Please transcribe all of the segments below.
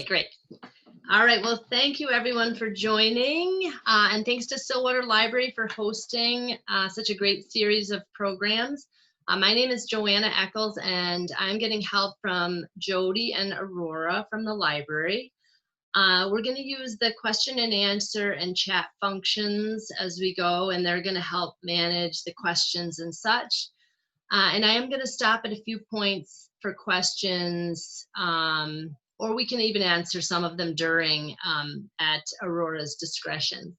great. All right, well, thank you everyone for joining, and thanks to Stillwater Library for hosting such a great series of programs. My name is Joanna Eccles, and I'm getting help from Jody and Aurora from the library. We're going to use the question and answer and chat functions as we go, and they're going to help manage the questions and such. And I am going to stop at a few points for questions, or we can even answer some of them during at Aurora's discretion.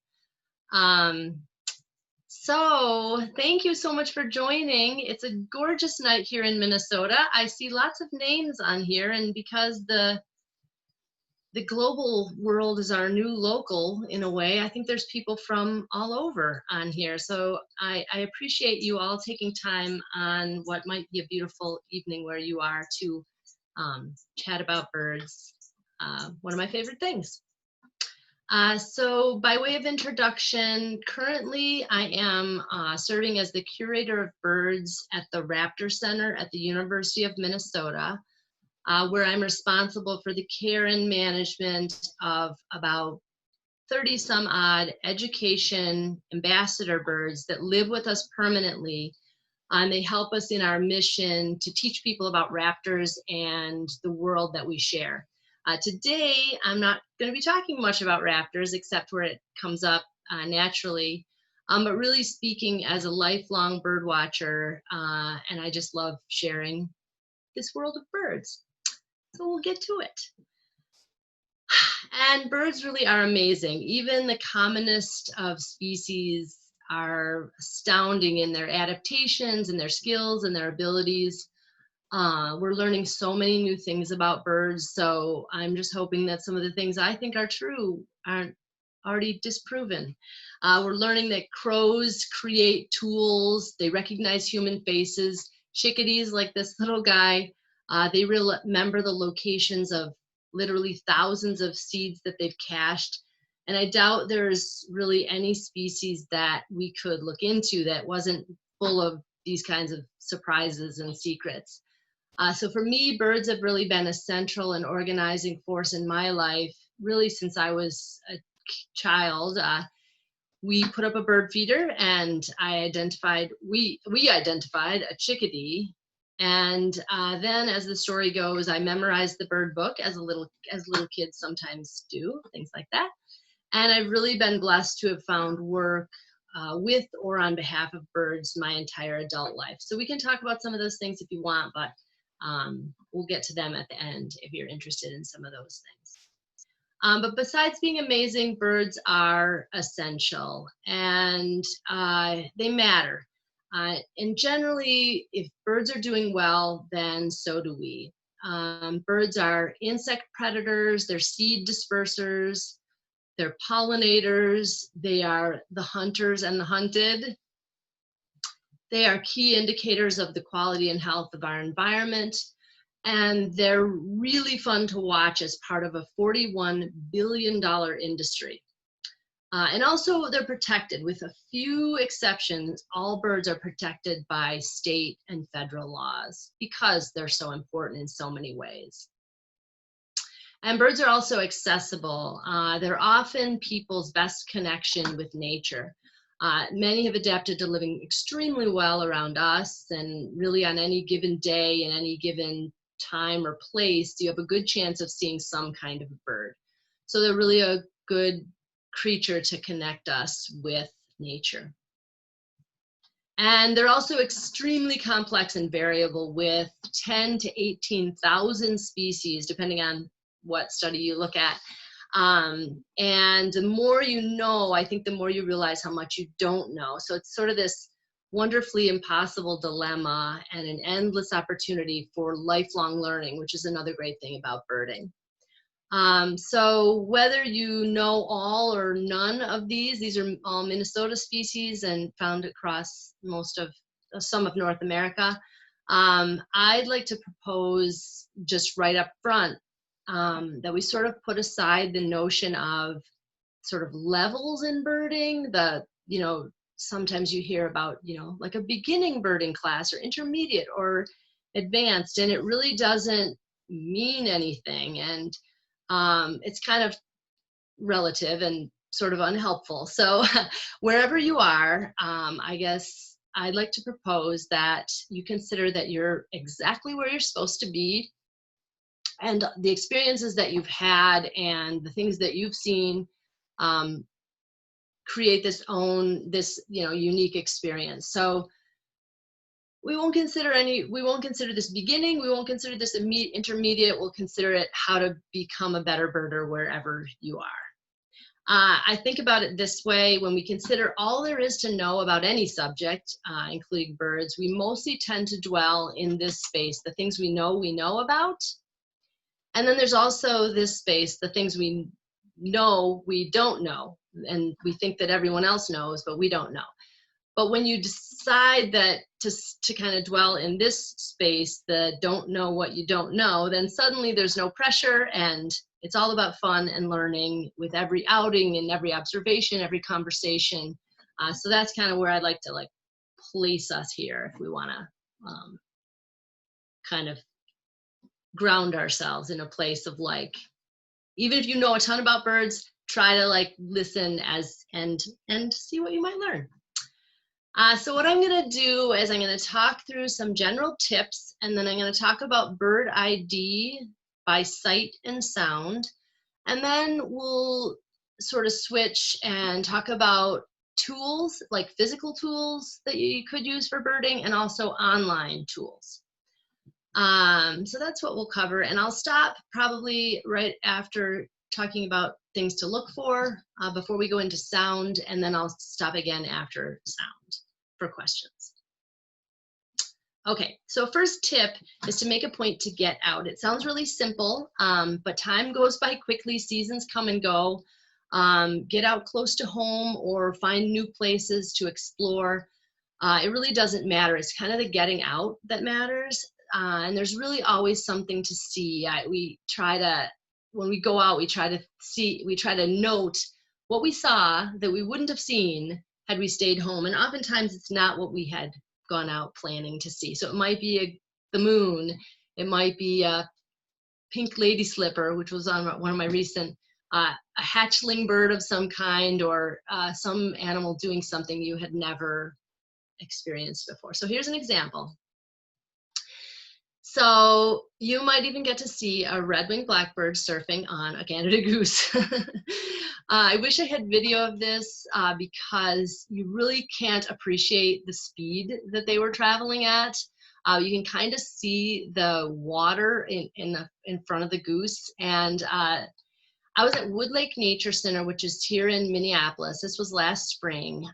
So thank you so much for joining. It's a gorgeous night here in Minnesota. I see lots of names on here, and because the global world is our new local in a way, I think there's people from all over on here. So I appreciate you all taking time on what might be a beautiful evening where you are to chat about birds, one of my favorite things. So by way of introduction, currently I am serving as the curator of birds at the Raptor Center at the University of Minnesota, where I'm responsible for the care and management of about 30 some odd education ambassador birds that live with us permanently. And they help us in our mission to teach people about raptors and the world that we share. Today, I'm not going to be talking much about raptors, except where it comes up naturally, but really speaking as a lifelong bird watcher, and I just love sharing this world of birds. So we'll get to it. And birds really are amazing. Even the commonest of species are astounding in their adaptations and their skills and their abilities. We're learning so many new things about birds, so I'm just hoping that some of the things I think are true aren't already disproven. We're learning that crows create tools, they recognize human faces, chickadees like this little guy, they remember the locations of literally thousands of seeds that they've cached. And I doubt there's really any species that we could look into that wasn't full of these kinds of surprises and secrets. So for me, birds have really been a central and organizing force in my life, really since I was a child. We put up a bird feeder, and we identified a chickadee. And then, as the story goes, I memorized the bird book as little kids sometimes do, things like that. And I've really been blessed to have found work with or on behalf of birds my entire adult life. So we can talk about some of those things if you want, but we'll get to them at the end if you're interested in some of those things. But besides being amazing, birds are essential, and they matter. And generally, if birds are doing well, then so do we. Birds are insect predators, they're seed dispersers, they're pollinators, they are the hunters and the hunted. They are key indicators of the quality and health of our environment, and they're really fun to watch as part of a $41 billion industry. And also they're protected. With a few exceptions, all birds are protected by state and federal laws because they're so important in so many ways. And birds are also accessible. They're often people's best connection with nature. Many have adapted to living extremely well around us, and really on any given day, in any given time or place, you have a good chance of seeing some kind of a bird. So they're really a good creature to connect us with nature. And they're also extremely complex and variable, with 10 to 18,000 species, depending on what study you look at. And the more you know, I think the more you realize how much you don't know. So it's sort of this wonderfully impossible dilemma and an endless opportunity for lifelong learning, which is another great thing about birding. So whether you know all or none of these are all Minnesota species and found across some of North America. I'd like to propose just right up front that we sort of put aside the notion of sort of levels in birding. Sometimes you hear about, like a beginning birding class or intermediate or advanced, and it really doesn't mean anything. And it's kind of relative and sort of unhelpful. So wherever you are, I guess I'd like to propose that you consider that you're exactly where you're supposed to be, and the experiences that you've had and the things that you've seen create this unique experience. So we won't consider this beginning, we won't consider this intermediate, we'll consider it how to become a better birder wherever you are. I think about it this way: when we consider all there is to know about any subject, including birds, we mostly tend to dwell in this space, the things we know about. And then there's also this space, the things we know we don't know, and we think that everyone else knows, but we don't know. But when you decide that to kind of dwell in this space, the don't know what you don't know, then suddenly there's no pressure, and it's all about fun and learning with every outing and every observation, every conversation. So that's kind of where I'd like to place us here, if we want to kind of ground ourselves in a place of even if you know a ton about birds, try to listen and see what you might learn. So what I'm going to do is I'm going to talk through some general tips, and then I'm going to talk about bird ID by sight and sound, and then we'll sort of switch and talk about tools, like physical tools that you could use for birding, and also online tools. So that's what we'll cover, and I'll stop probably right after talking about things to look for before we go into sound, and then I'll stop again after sound for questions. Okay, so first tip is to make a point to get out. It sounds really simple, but time goes by quickly, seasons come and go. Get out close to home or find new places to explore. It really doesn't matter. It's kind of the getting out that matters. And there's really always something to see. When we go out, we try to note what we saw that we wouldn't have seen had we stayed home. And oftentimes it's not what we had gone out planning to see. So it might be the moon, it might be a pink lady slipper, which was on one of my recent, a hatchling bird of some kind, or some animal doing something you had never experienced before. So here's an example. So you might even get to see a red-winged blackbird surfing on a Canada goose. I wish I had video of this because you really can't appreciate the speed that they were traveling at. You can kind of see the water in front of the goose. And I was at Wood Lake Nature Center, which is here in Minneapolis. This was last spring.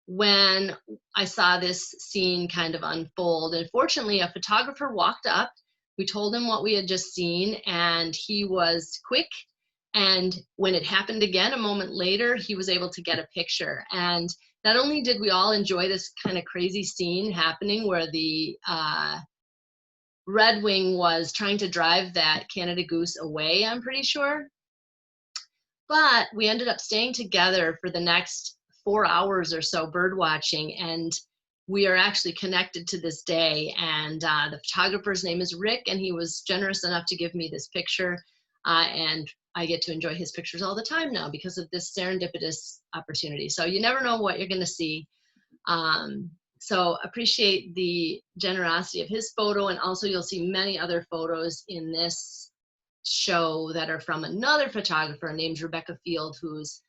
When I saw this scene kind of unfold. And fortunately, a photographer walked up. We told him what we had just seen, and he was quick. And when it happened again a moment later, he was able to get a picture. And not only did we all enjoy this kind of crazy scene happening where the redwing was trying to drive that Canada goose away, I'm pretty sure, but we ended up staying together for the next 4 hours or so bird watching, and we are actually connected to this day. And the photographer's name is Rick, and he was generous enough to give me this picture, and I get to enjoy his pictures all the time now because of this serendipitous opportunity. So you never know what you're going to see. So appreciate the generosity of his photo, and also you'll see many other photos in this show that are from another photographer named Rebecca Field, who's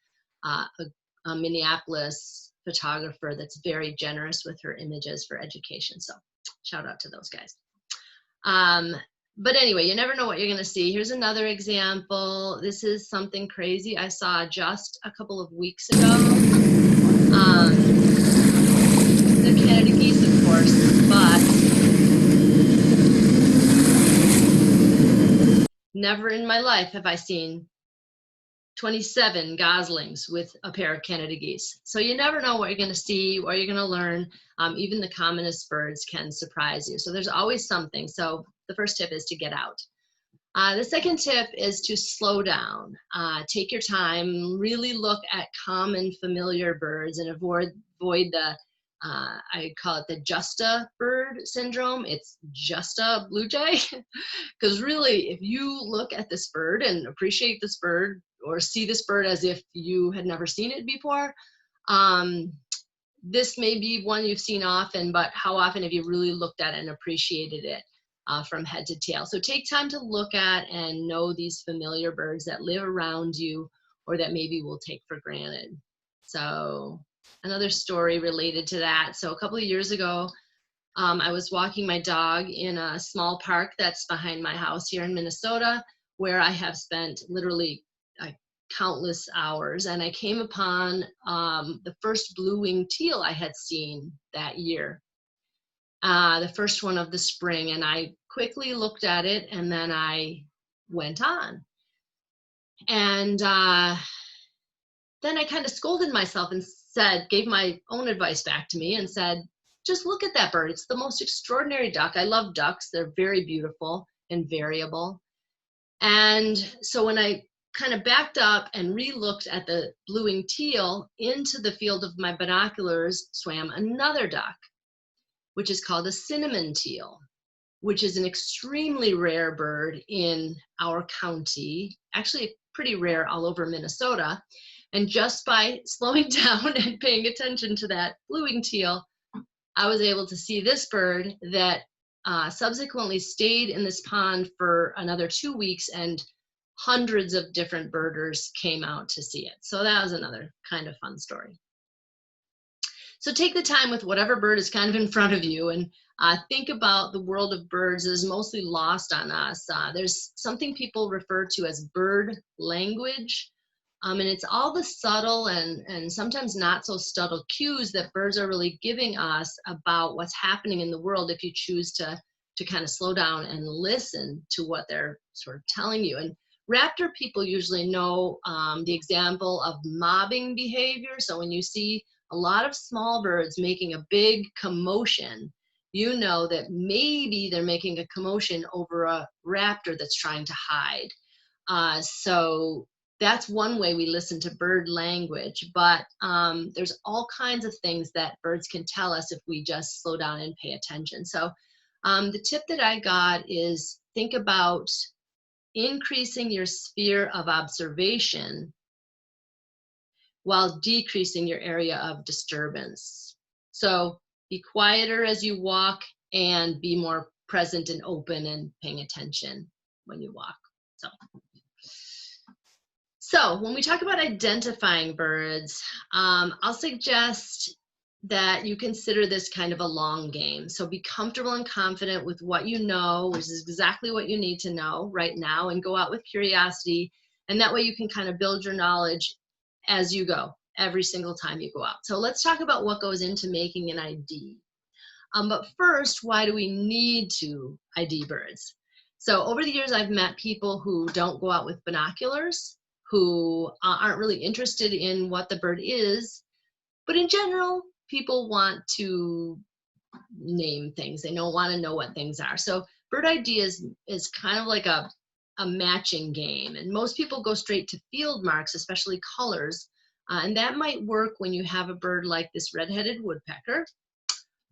a Minneapolis photographer that's very generous with her images for education. So shout out to those guys. But anyway, you never know what you're going to see. Here's another example. This is something crazy I saw just a couple of weeks ago. The Canada geese, of course, but never in my life have I seen 27 goslings with a pair of Canada geese. So you never know what you're going to see, what you're going to learn. Even the commonest birds can surprise you. So there's always something. So the first tip is to get out. The second tip is to slow down. Take your time, really look at common familiar birds and avoid the I call it the just a bird syndrome. It's just a blue jay. Because really, if you look at this bird and appreciate this bird or see this bird as if you had never seen it before, this may be one you've seen often, but how often have you really looked at it and appreciated it from head to tail? So take time to look at and know these familiar birds that live around you or that maybe we'll take for granted. So another story related to that. So a couple of years ago, I was walking my dog in a small park that's behind my house here in Minnesota, where I have spent literally countless hours. And I came upon the first blue-winged teal I had seen that year, the first one of the spring. And I quickly looked at it and then I went on. And then I kind of scolded myself and gave my own advice back to me and said, just look at that bird. It's the most extraordinary duck. I love ducks. They're very beautiful and variable. And so when I kind of backed up and re-looked at the blue-winged teal, into the field of my binoculars swam another duck, which is called a cinnamon teal, which is an extremely rare bird in our county, actually pretty rare all over Minnesota. And just by slowing down and paying attention to that blue-winged teal, I was able to see this bird that subsequently stayed in this pond for another 2 weeks, and hundreds of different birders came out to see it. So that was another kind of fun story. So take the time with whatever bird is kind of in front of you and think about the world of birds that is mostly lost on us. There's something people refer to as bird language. And it's all the subtle and sometimes not so subtle cues that birds are really giving us about what's happening in the world if you choose to kind of slow down and listen to what they're sort of telling you. And raptor people usually know the example of mobbing behavior. So when you see a lot of small birds making a big commotion, you know that maybe they're making a commotion over a raptor that's trying to hide. So that's one way we listen to bird language, but there's all kinds of things that birds can tell us if we just slow down and pay attention. So the tip that I got is think about increasing your sphere of observation while decreasing your area of disturbance. So be quieter as you walk and be more present and open and paying attention when you walk. So when we talk about identifying birds, I'll suggest that you consider this kind of a long game. So be comfortable and confident with what you know, which is exactly what you need to know right now, and go out with curiosity. And that way you can kind of build your knowledge as you go, every single time you go out. So let's talk about what goes into making an ID. But first, why do we need to ID birds? So over the years, I've met people who don't go out with binoculars, who aren't really interested in what the bird is, but in general, people want to name things. They don't want to know what things are. So bird ID is kind of like a matching game, and most people go straight to field marks, especially colors, and that might work when you have a bird like this red-headed woodpecker,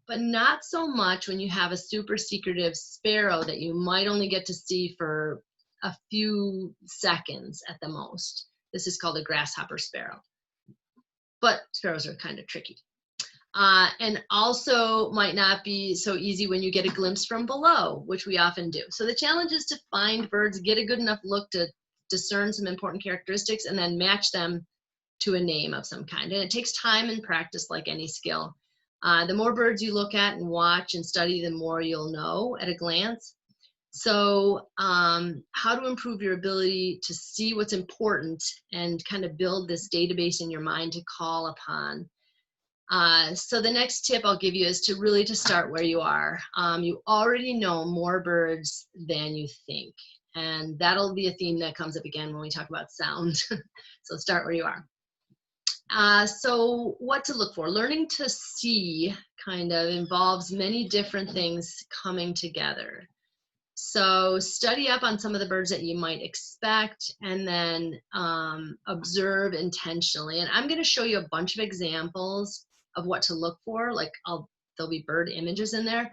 but not so much when you have a super secretive sparrow that you might only get to see for a few seconds at the most. This is called a grasshopper sparrow. But sparrows are kind of tricky. And also might not be so easy when you get a glimpse from below, which we often do. So the challenge is to find birds, get a good enough look to discern some important characteristics, and then match them to a name of some kind. And it takes time and practice like any skill. The more birds you look at and watch and study, the more you'll know at a glance. So how to improve your ability to see what's important and kind of build this database in your mind to call upon. So the next tip I'll give you is to really start where you are. You already know more birds than you think. And that'll be a theme that comes up again when we talk about sound. So start where you are. So what to look for? Learning to see kind of involves many different things coming together. So study up on some of the birds that you might expect, and then observe intentionally. And I'm going to show you a bunch of examples of what to look for. Like there'll be bird images in there,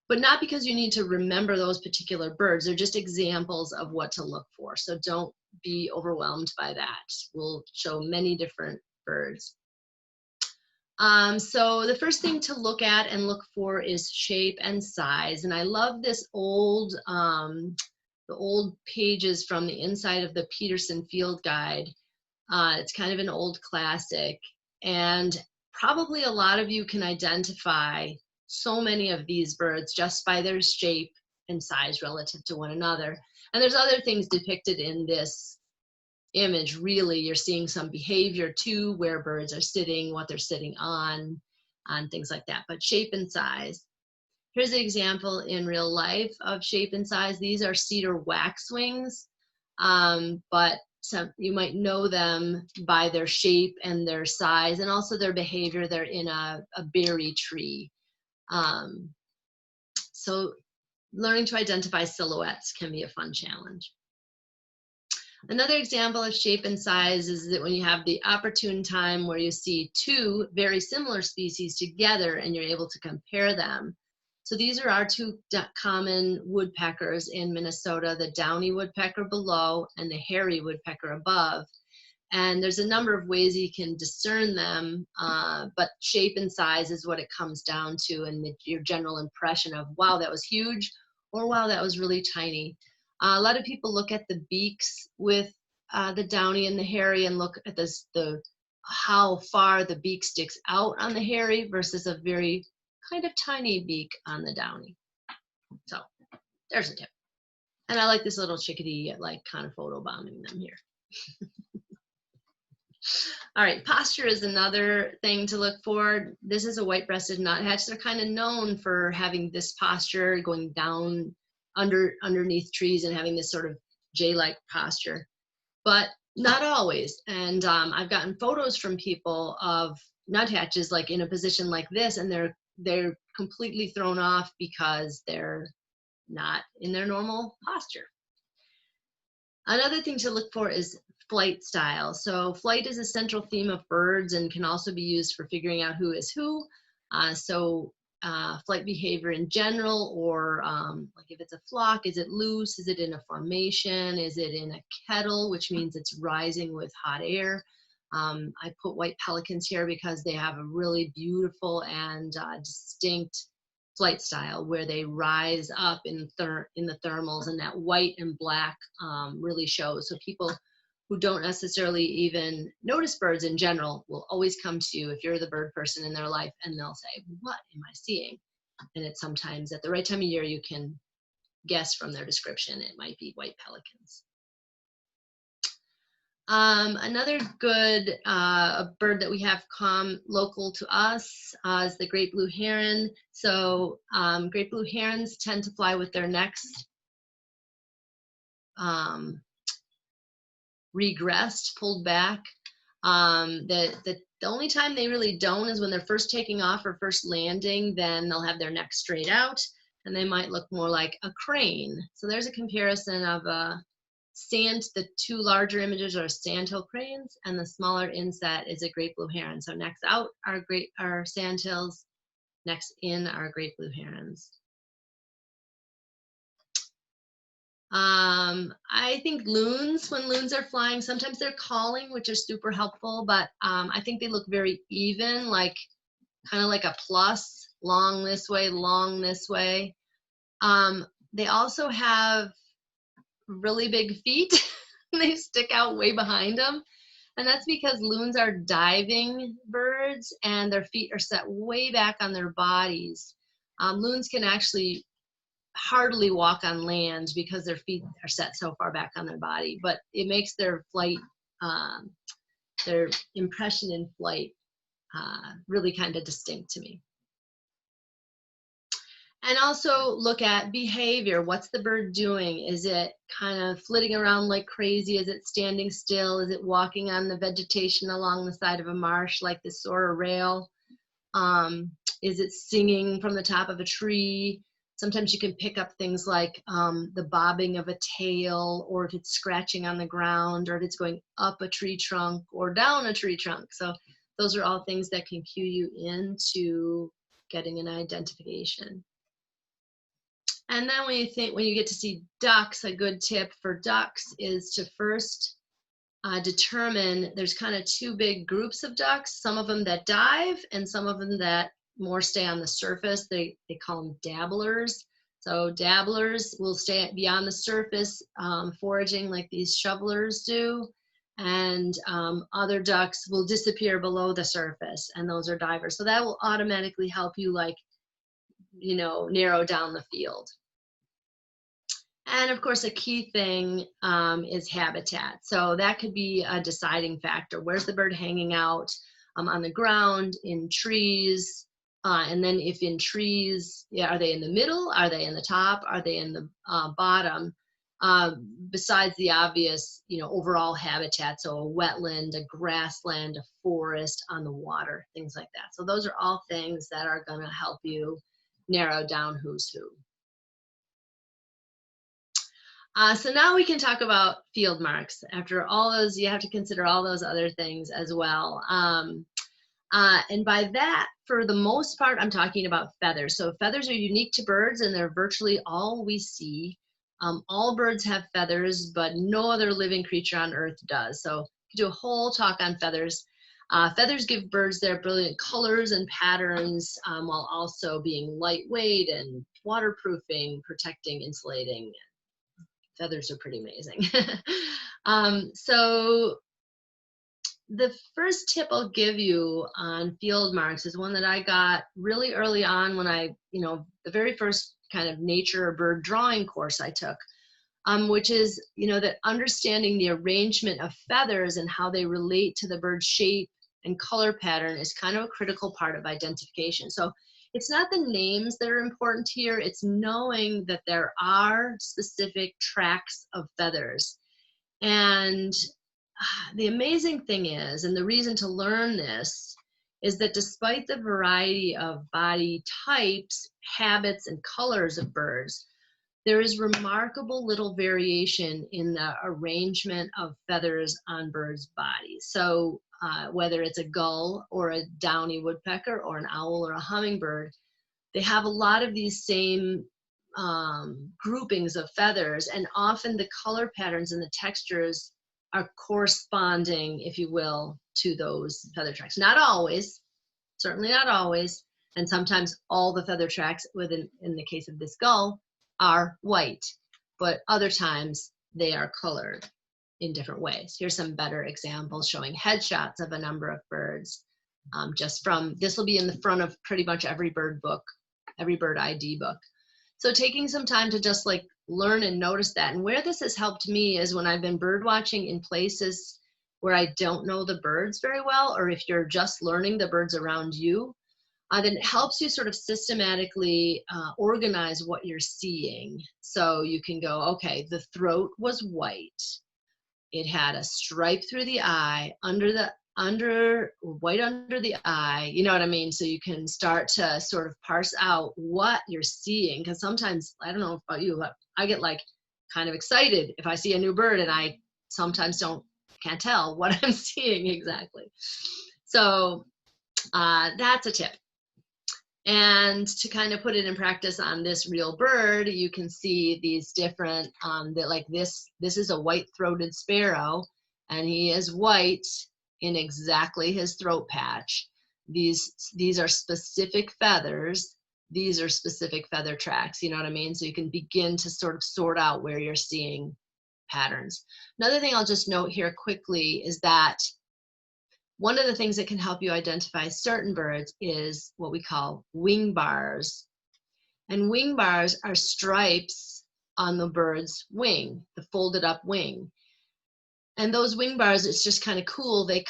but not because you need to remember those particular birds. They're just examples of what to look for. So don't be overwhelmed by that. We'll show many different birds. So the first thing to look at and look for is shape and size. And I love this old, the old pages from the inside of the Peterson Field Guide. It's kind of an old classic, and probably a lot of you can identify so many of these birds just by their shape and size relative to one another. And there's other things depicted in this image. Really, you're seeing some behavior too, where birds are sitting, what they're sitting on things like that. But shape and size. Here's an example in real life of shape and size. These are cedar waxwings, but you might know them by their shape and their size, and also their behavior. They're in a berry tree. So learning to identify silhouettes can be a fun challenge. Another example of shape and size is that when you have the opportune time where you see two very similar species together and you're able to compare them. So these are our two common woodpeckers in Minnesota, the downy woodpecker below and the hairy woodpecker above. And there's a number of ways you can discern them, but shape and size is what it comes down to, and your general impression of, wow, that was huge, or wow, that was really tiny. A lot of people look at the beaks with the downy and the hairy and look at how far the beak sticks out on the hairy versus a very kind of tiny beak on the downy. So there's a tip. And I like this little chickadee, like kind of photobombing them here. All right, posture is another thing to look for. This is a white-breasted nuthatch. They're kind of known for having this posture, going down underneath trees and having this sort of J-like posture, but not always. And I've gotten photos from people of nuthatches like in a position like this, and they're completely thrown off because they're not in their normal posture. Another thing to look for is flight style. So flight is a central theme of birds and can also be used for figuring out who is who. Flight behavior in general, or like if it's a flock, is it loose? Is it in a formation? Is it in a kettle, which means it's rising with hot air? I put white pelicans here because they have a really beautiful and distinct flight style where they rise up in the thermals, and that white and black really shows. So people who don't necessarily even notice birds in general will always come to you if you're the bird person in their life, and they'll say, what am I seeing? And it's sometimes at the right time of year you can guess from their description it might be white pelicans. Another good bird that we have local to us is the great blue heron. So great blue herons tend to fly with their necks regressed, pulled back. The only time they really don't is when they're first taking off or first landing. Then they'll have their neck straight out, and they might look more like a crane. So there's a comparison of the two larger images are sandhill cranes, and the smaller inset is a great blue heron. So necks out are sandhills, necks in are great blue herons. I think loons, when loons are flying, sometimes they're calling, which is super helpful, but I think they look very even, like kind of like a plus, long this way, long this way. They also have really big feet. They stick out way behind them. And that's because loons are diving birds and their feet are set way back on their bodies. Loons can actually hardly walk on land because their feet are set so far back on their body, but it makes their flight, their impression in flight really kind of distinct to me. And also look at behavior. What's the bird doing? Is it kind of flitting around like crazy? Is it standing still? Is it walking on the vegetation along the side of a marsh like the Sora rail? Is it singing from the top of a tree? Sometimes you can pick up things like the bobbing of a tail, or if it's scratching on the ground, or if it's going up a tree trunk or down a tree trunk. So Those are all things that can cue you into getting an identification. And then when you get to see ducks, a good tip for ducks is to first determine, there's kind of two big groups of ducks, some of them that dive and some of them that more stay on the surface. They call them dabblers. So dabblers will stay beyond the surface, foraging like these shovelers do. And other ducks will disappear below the surface, and those are divers. So that will automatically help you, like, narrow down the field. And of course, a key thing is habitat. So that could be a deciding factor. Where's the bird hanging out? On the ground, in trees, and then if in trees, are they in the middle? Are they in the top? Are they in the bottom? Besides the obvious, overall habitat, so a wetland, a grassland, a forest, on the water, things like that. So those are all things that are going to help you narrow down who's who. So now we can talk about field marks. After all those, you have to consider all those other things as well. And by that, for the most part, I'm talking about feathers. So feathers are unique to birds, and they're virtually all we see. All birds have feathers, but no other living creature on Earth does. So we could do a whole talk on feathers. Feathers give birds their brilliant colors and patterns, while also being lightweight and waterproofing, protecting, insulating. Feathers are pretty amazing. So the first tip I'll give you on field marks is one that I got really early on when I, the very first kind of nature or bird drawing course I took, which is, that understanding the arrangement of feathers and how they relate to the bird's shape and color pattern is kind of a critical part of identification. So it's not the names that are important here, it's knowing that there are specific tracks of feathers. And the amazing thing is, and the reason to learn this, is that despite the variety of body types, habits, and colors of birds, there is remarkable little variation in the arrangement of feathers on birds' bodies. So whether it's a gull or a downy woodpecker or an owl or a hummingbird, they have a lot of these same groupings of feathers, and often the color patterns and the textures are corresponding, if you will, to those feather tracks. Not always, certainly not always, and sometimes all the feather tracks, in the case of this gull, are white, but other times they are colored in different ways. Here's some better examples showing headshots of a number of birds. This will be in the front of pretty much every bird book, every bird ID book. So taking some time to just learn and notice that. And where this has helped me is when I've been bird watching in places where I don't know the birds very well, or if you're just learning the birds around you, then it helps you sort of systematically organize what you're seeing. So you can go, okay, the throat was white. It had a stripe through the eye, white under the eye, you know what I mean? So you can start to sort of parse out what you're seeing. Because sometimes, I don't know about you, but I get kind of excited if I see a new bird, and I sometimes can't tell what I'm seeing exactly. So that's a tip. And to kind of put it in practice on this real bird, you can see these different, this is a white-throated sparrow, and he is white in exactly his throat patch. These are specific feathers. These are specific feather tracks, you know what I mean? So you can begin to sort of sort out where you're seeing patterns. Another thing I'll just note here quickly is that one of the things that can help you identify certain birds is what we call wing bars. And wing bars are stripes on the bird's wing, the folded up wing. And those wing bars, it's just kind of cool. They're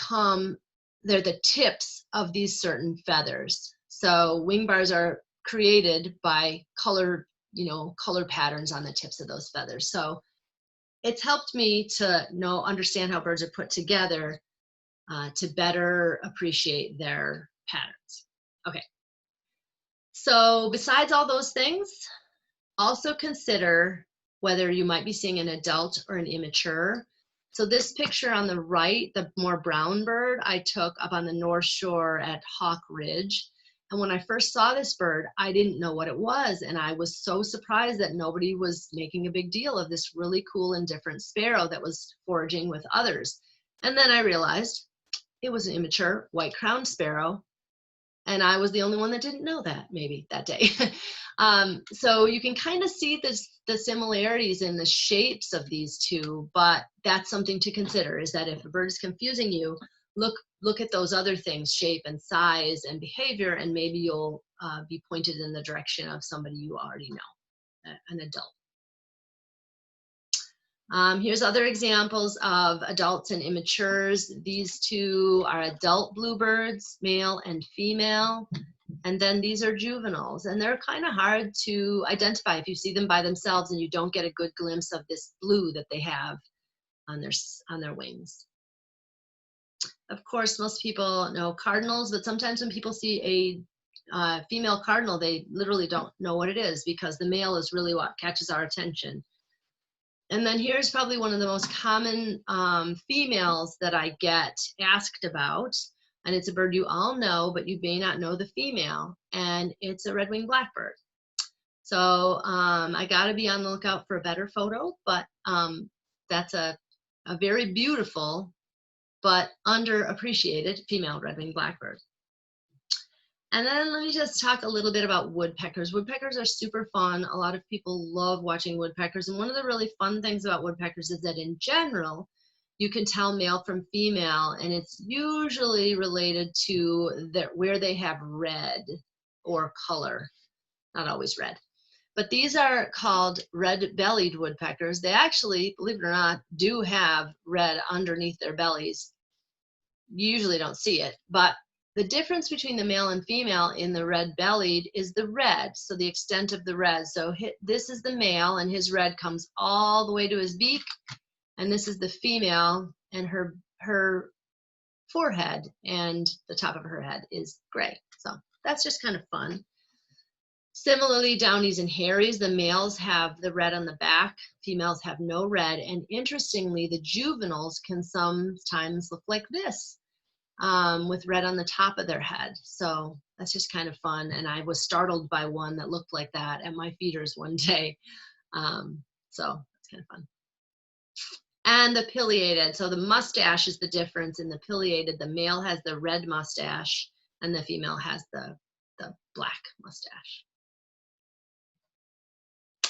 the tips of these certain feathers. So wing bars are created by color patterns on the tips of those feathers. So it's helped me to understand how birds are put together to better appreciate their patterns. Okay. So besides all those things, also consider whether you might be seeing an adult or an immature. So this picture on the right, the more brown bird, I took up on the North Shore at Hawk Ridge. And when I first saw this bird, I didn't know what it was. And I was so surprised that nobody was making a big deal of this really cool and different sparrow that was foraging with others. And then I realized it was an immature white-crowned sparrow. And I was the only one that didn't know that, maybe, that day. So you can kind of see the similarities in the shapes of these two, but that's something to consider, is that if a bird is confusing you, look at those other things, shape and size and behavior, and maybe you'll be pointed in the direction of somebody you already know, an adult. Here's other examples of adults and immatures. These two are adult bluebirds, male and female. And then these are juveniles, and they're kind of hard to identify if you see them by themselves and you don't get a good glimpse of this blue that they have on their wings. Of course, most people know cardinals, but sometimes when people see a female cardinal, they literally don't know what it is, because the male is really what catches our attention. And then here's probably one of the most common females that I get asked about. And it's a bird you all know, but you may not know the female. And it's a red-winged blackbird. So I got to be on the lookout for a better photo. But that's a very beautiful but underappreciated female red-winged blackbird. And then let me just talk a little bit about woodpeckers. Woodpeckers are super fun. A lot of people love watching woodpeckers. And one of the really fun things about woodpeckers is that in general, you can tell male from female, and it's usually related to where they have red or color, not always red. But these are called red-bellied woodpeckers. They actually, believe it or not, do have red underneath their bellies. You usually don't see it, but the difference between the male and female in the red-bellied is the red, so the extent of the red. So this is the male, and his red comes all the way to his beak, and this is the female, and her forehead and the top of her head is gray. So that's just kind of fun. Similarly, downies and hairies, the males have the red on the back, females have no red, and interestingly, the juveniles can sometimes look like this. With red on the top of their head. So that's just kind of fun. And I was startled by one that looked like that at my feeders one day. So it's kind of fun. And the pileated. So the mustache is the difference in the pileated. The male has the red mustache and the female has the black mustache.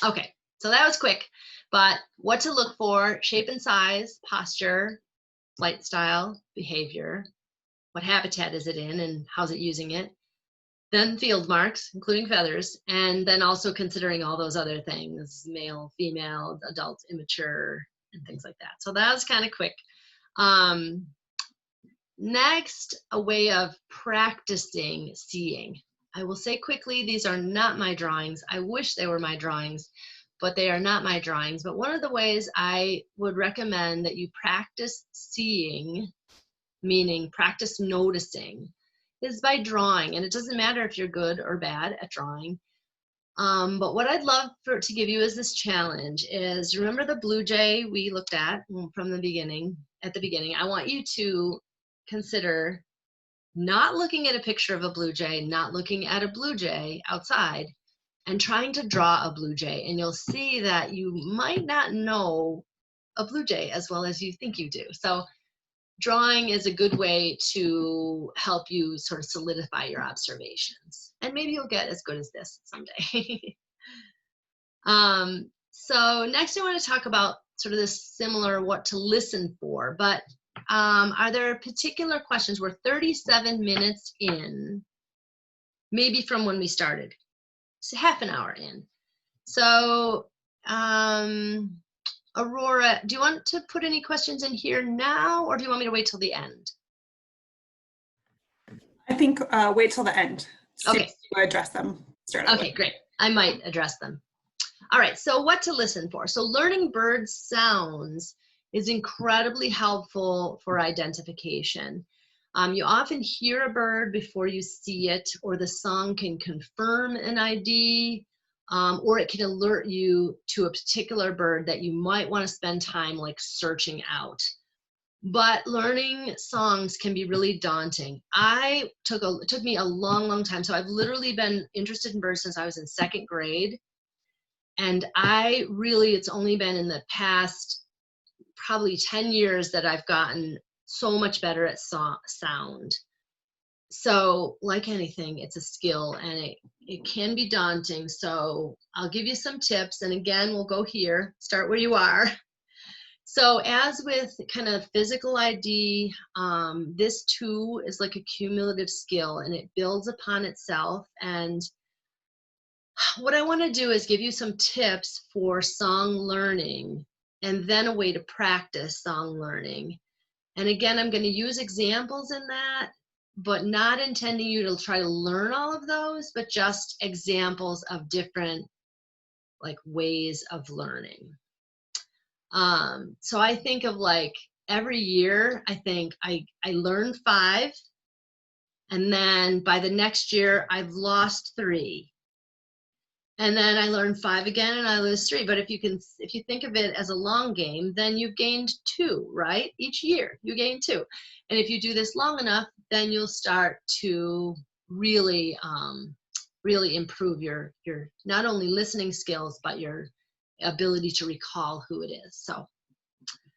Okay, so that was quick. But what to look for: shape and size, posture, flight style, behavior. What habitat is it in and how's it using it? Then field marks, including feathers, and then also considering all those other things, male, female, adult, immature, and things like that. So that was kind of quick. Next, a way of practicing seeing. I will say quickly, these are not my drawings. I wish they were my drawings, but they are not my drawings. But one of the ways I would recommend that you practice seeing, meaning practice noticing, is by drawing. And it doesn't matter if you're good or bad at drawing. But what I'd love to give you as this challenge is, remember the blue jay we looked at from the beginning, I want you to consider not looking at a picture of a blue jay, not looking at a blue jay outside, and trying to draw a blue jay. And you'll see that you might not know a blue jay as well as you think you do. So drawing is a good way to help you sort of solidify your observations. And maybe you'll get as good as this someday. So next I want to talk about sort of this similar what to listen for. But are there particular questions? We're 37 minutes in, maybe from when we started. It's half an hour in. So Aurora, do you want to put any questions in here now, or do you want me to wait till the end? I think wait till the end. Okay. To address them. Okay, great. I might address them. All right, so what to listen for. So learning bird sounds is incredibly helpful for identification. You often hear a bird before you see it, or the song can confirm an ID, or it can alert you to a particular bird that you might want to spend time like searching out. But learning songs can be really daunting. It took me a long, long time. So I've literally been interested in birds since I was in 2nd grade. And it's only been in the past probably 10 years that I've gotten so much better at sound. So like anything, it's a skill, and it can be daunting. So I'll give you some tips. And again, we'll go here, start where you are. So as with kind of physical ID, this too is like a cumulative skill, and it builds upon itself. And what I want to do is give you some tips for song learning, and then a way to practice song learning. And again, I'm going to use examples in that, but not intending you to try to learn all of those, but just examples of different like ways of learning. So I think of like every year, I think I learned 5, and then by the next year I've lost 3. And then I learn 5 again and I lose 3. But if you think of it as a long game, then you've gained 2, right? Each year you gain 2. And if you do this long enough, then you'll start to really, really improve your not only listening skills, but your ability to recall who it is. So,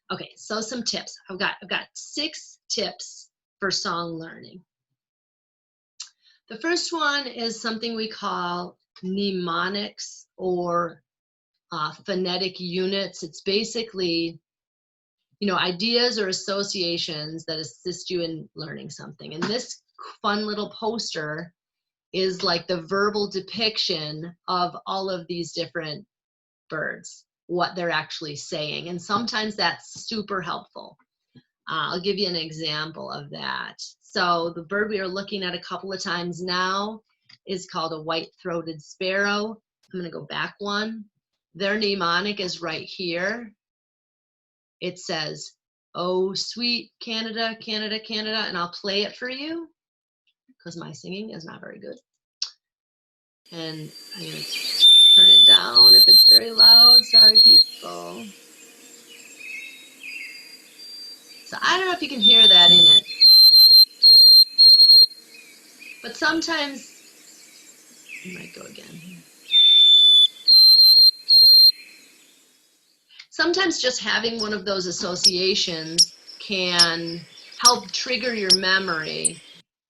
okay, so some tips. I've got 6 tips for song learning. The first one is something we call mnemonics, or phonetic units. It's basically, ideas or associations that assist you in learning something. And this fun little poster is like the verbal depiction of all of these different birds, what they're actually saying. And sometimes that's super helpful. I'll give you an example of that. So the bird we are looking at a couple of times now is called a white-throated sparrow. I'm going to go back one. Their mnemonic is right here. It says, "Oh, sweet Canada, Canada, Canada," and I'll play it for you because my singing is not very good. And I'm going to turn it down if it's very loud. Sorry, people. So I don't know if you can hear that in it. But sometimes, I might go again here. Sometimes just having one of those associations can help trigger your memory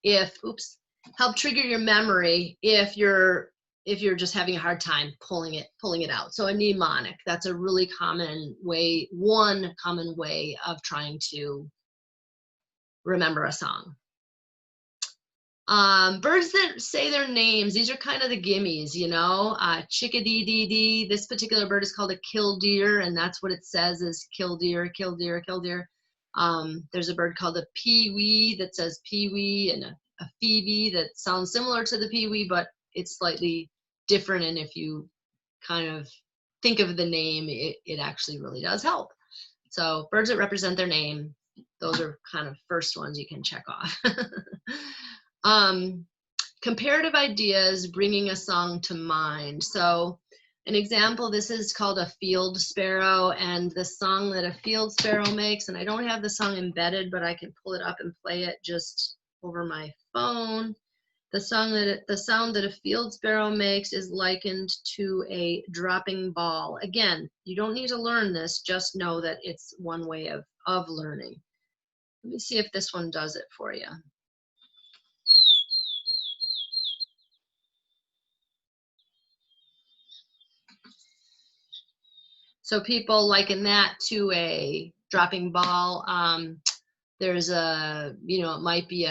if you're just having a hard time pulling it out. So a mnemonic, that's a really one common way of trying to remember a song. Birds that say their names, these are kind of the gimmies, chickadee-dee-dee. This particular bird is called a killdeer, and that's what it says is killdeer, killdeer, killdeer. There's a bird called a peewee that says peewee, and a phoebe that sounds similar to the peewee, but it's slightly different. And if you kind of think of the name, it actually really does help. So birds that represent their name, those are kind of first ones you can check off. Comparative ideas, bringing a song to mind. So an example, this is called a field sparrow, and the song that a field sparrow makes, and I don't have the song embedded, but I can pull it up and play it just over my phone. The sound that a field sparrow makes is likened to a dropping ball. Again, you don't need to learn this, just know that it's one way of learning. Let me see if this one does it for you. So people liken that to a dropping ball. There's it might be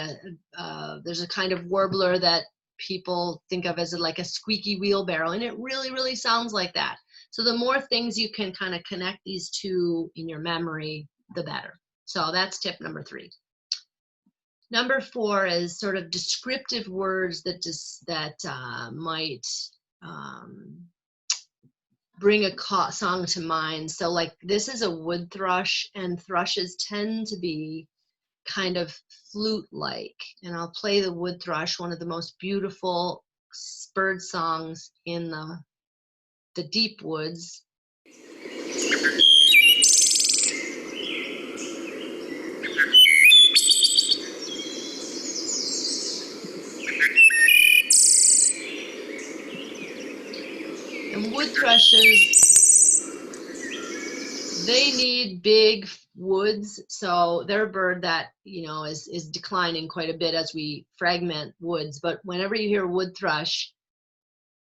there's a kind of warbler that people think of as like a squeaky wheelbarrow, and it really, really sounds like that. So the more things you can kind of connect these two in your memory, the better. So that's tip number 3. Number 4 is sort of descriptive words that might bring a song to mind. So like this is a wood thrush, and thrushes tend to be kind of flute-like. And I'll play the wood thrush, one of the most beautiful bird songs in the deep woods. thrushes, they need big woods. So they're a bird that, you know, is declining quite a bit as we fragment woods. But whenever you hear wood thrush,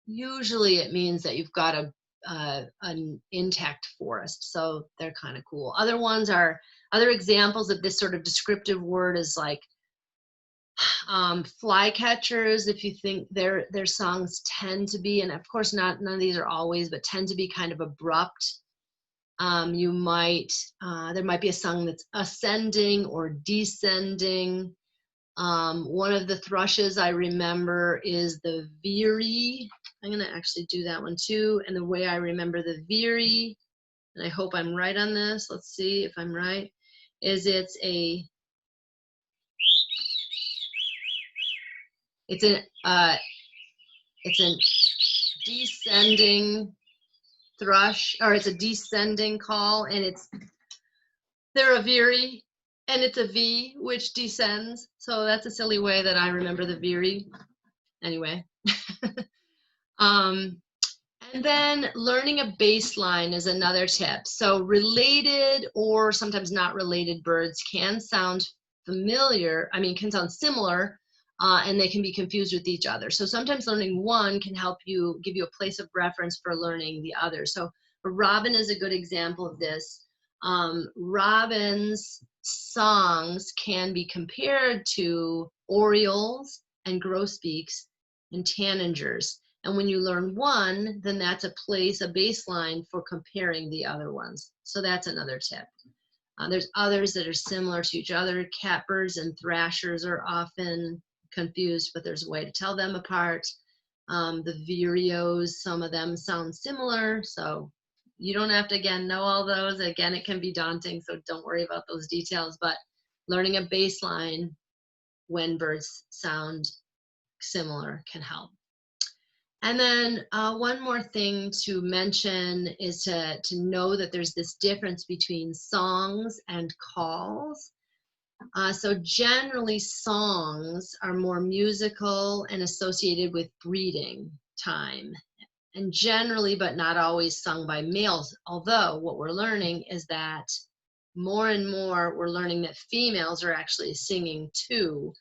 usually it means that you've got an intact forest. So they're kind of cool. Other examples of this sort of descriptive word is like flycatchers. If you think their songs tend to be, and of course none of these are always, but tend to be kind of abrupt. You might there might be a song that's ascending or descending. One of the thrushes I remember is the veery. I'm going to actually do that one too. And the way I remember the veery, and I hope I'm right on this, let's see if I'm right, is it's a descending thrush, or it's a descending call, and they're a veery, and it's a V which descends. So that's a silly way that I remember the veery. Anyway. And then learning a baseline is another tip. So related or sometimes not related birds can sound familiar, can sound similar, and they can be confused with each other. So sometimes learning one can help you, give you a place of reference for learning the other. So a robin is a good example of this. Robins' songs can be compared to orioles and grosbeaks and tanagers. And when you learn one, then that's a baseline for comparing the other ones. So that's another tip. There's others that are similar to each other. Catbirds and thrashers are often confused, but there's a way to tell them apart. The vireos, some of them sound similar. So you don't have to, again, know all those. Again, it can be daunting, so don't worry about those details. But learning a baseline when birds sound similar can help. And then one more thing to mention is to know that there's this difference between songs and calls. So generally songs are more musical and associated with breeding time. And generally, but not always, sung by males. Although what we're learning is that more and more we're learning that females are actually singing too.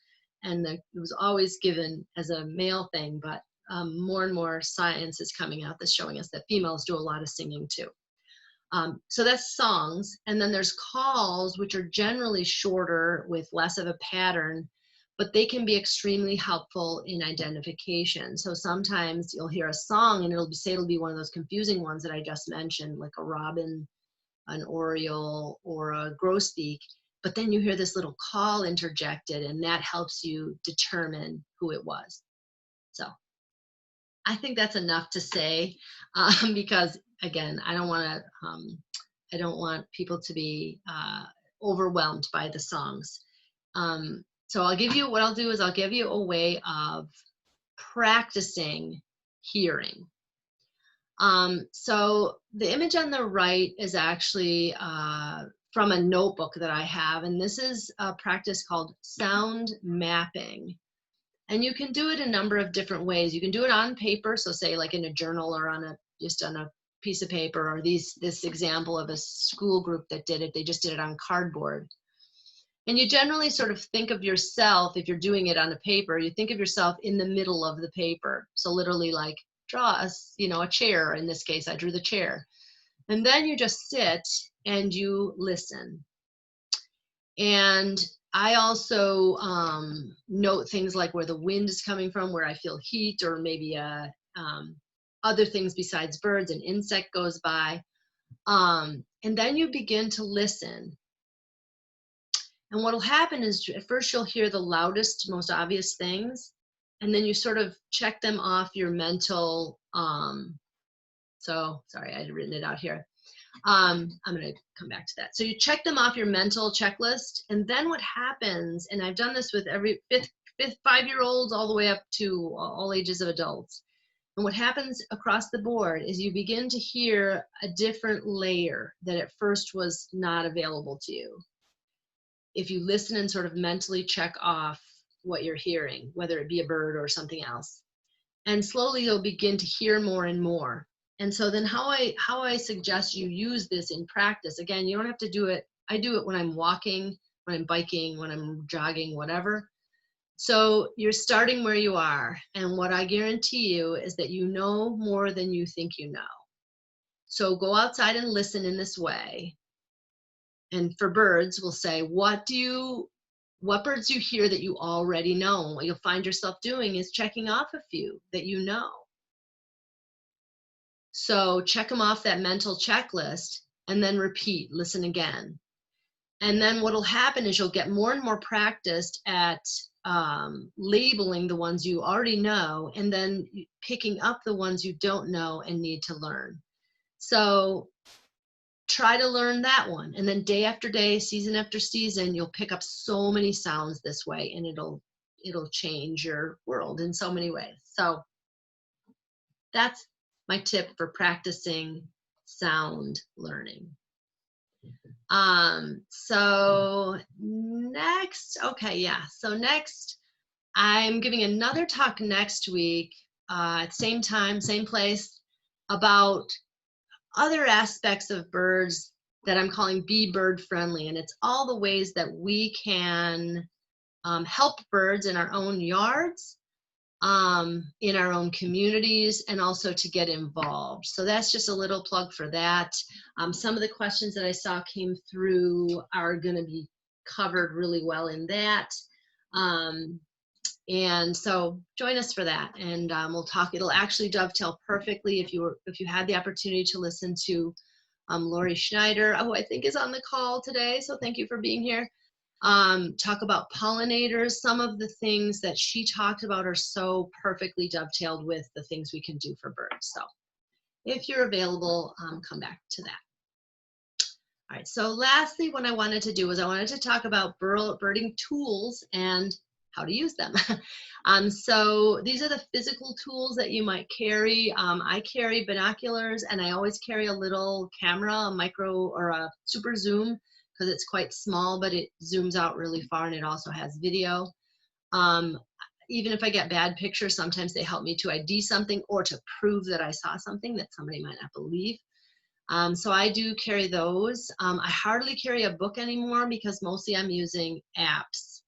And it was always given as a male thing, but more and more science is coming out that's showing us that females do a lot of singing too. So that's songs. And then there's calls, which are generally shorter with less of a pattern, but they can be extremely helpful in identification. So sometimes you'll hear a song and it'll be one of those confusing ones that I just mentioned, like a robin, an oriole, or a grosbeak. But then you hear this little call interjected, and that helps you determine who it was. So I think that's enough to say, because again, I don't want people to be overwhelmed by the songs. So I'll give you a way of practicing hearing. So the image on the right is actually from a notebook that I have, and this is a practice called sound mapping. And you can do it a number of different ways. You can do it on paper, so say like in a journal or just on a piece of paper, or this example of a school group that did it, they just did it on cardboard. And you generally sort of think of yourself, if you're doing it on a paper, you think of yourself in the middle of the paper. So literally like draw a chair. In this case, I drew the chair. And then you just sit and you listen. And I also note things like where the wind is coming from, where I feel heat, or maybe other things besides birds, an insect goes by. And then you begin to listen. And what'll happen is at first you'll hear the loudest, most obvious things, and then you sort of check them off your mental, so sorry, I had written it out here. I'm going to come back to that. So you check them off your mental checklist, and then what happens, and I've done this with every 5-year-olds all the way up to all ages of adults. And what happens across the board is you begin to hear a different layer that at first was not available to you. If you listen and sort of mentally check off what you're hearing, whether it be a bird or something else. And slowly you'll begin to hear more and more. And so then how I suggest you use this in practice, again, you don't have to do it. I do it when I'm walking, when I'm biking, when I'm jogging, whatever. So you're starting where you are. And what I guarantee you is that you know more than you think you know. So go outside and listen in this way. And for birds, we'll say, what birds do you hear that you already know? What you'll find yourself doing is checking off a few that you know. So check them off that mental checklist and then repeat, listen again. And then what'll happen is you'll get more and more practiced at labeling the ones you already know and then picking up the ones you don't know and need to learn. So try to learn that one. And then day after day, season after season, you'll pick up so many sounds this way, and it'll change your world in so many ways. So that's my tip for practicing sound learning. So next, okay, yeah. So next, I'm giving another talk next week, at same time, same place, about other aspects of birds that I'm calling Be Bird Friendly. And it's all the ways that we can help birds in our own yards, in our own communities, and also to get involved. So that's just a little plug for that. Some of the questions that I saw came through are going to be covered really well in that. And so join us for that, and we'll talk. It'll actually dovetail perfectly if you had the opportunity to listen to Lori Schneider, who I think is on the call today. So thank you for being here. Talk about pollinators. Some of the things that she talked about are so perfectly dovetailed with the things we can do for birds. So if you're available, come back to that. All right, so lastly, what I wanted to do was I wanted to talk about birding tools and how to use them. So these are the physical tools that you might carry. I carry binoculars, and I always carry a little camera, a micro or a super zoom, because it's quite small, but it zooms out really far, and it also has video. Even if I get bad pictures, sometimes they help me to ID something or to prove that I saw something that somebody might not believe. So I do carry those. I hardly carry a book anymore because mostly I'm using apps.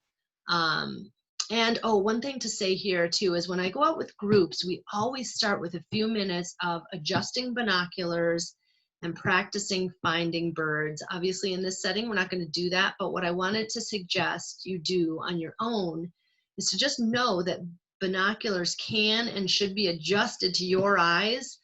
And one thing to say here too is when I go out with groups, we always start with a few minutes of adjusting binoculars and practicing finding birds. Obviously in this setting, we're not going to do that, but what I wanted to suggest you do on your own is to just know that binoculars can and should be adjusted to your eyes.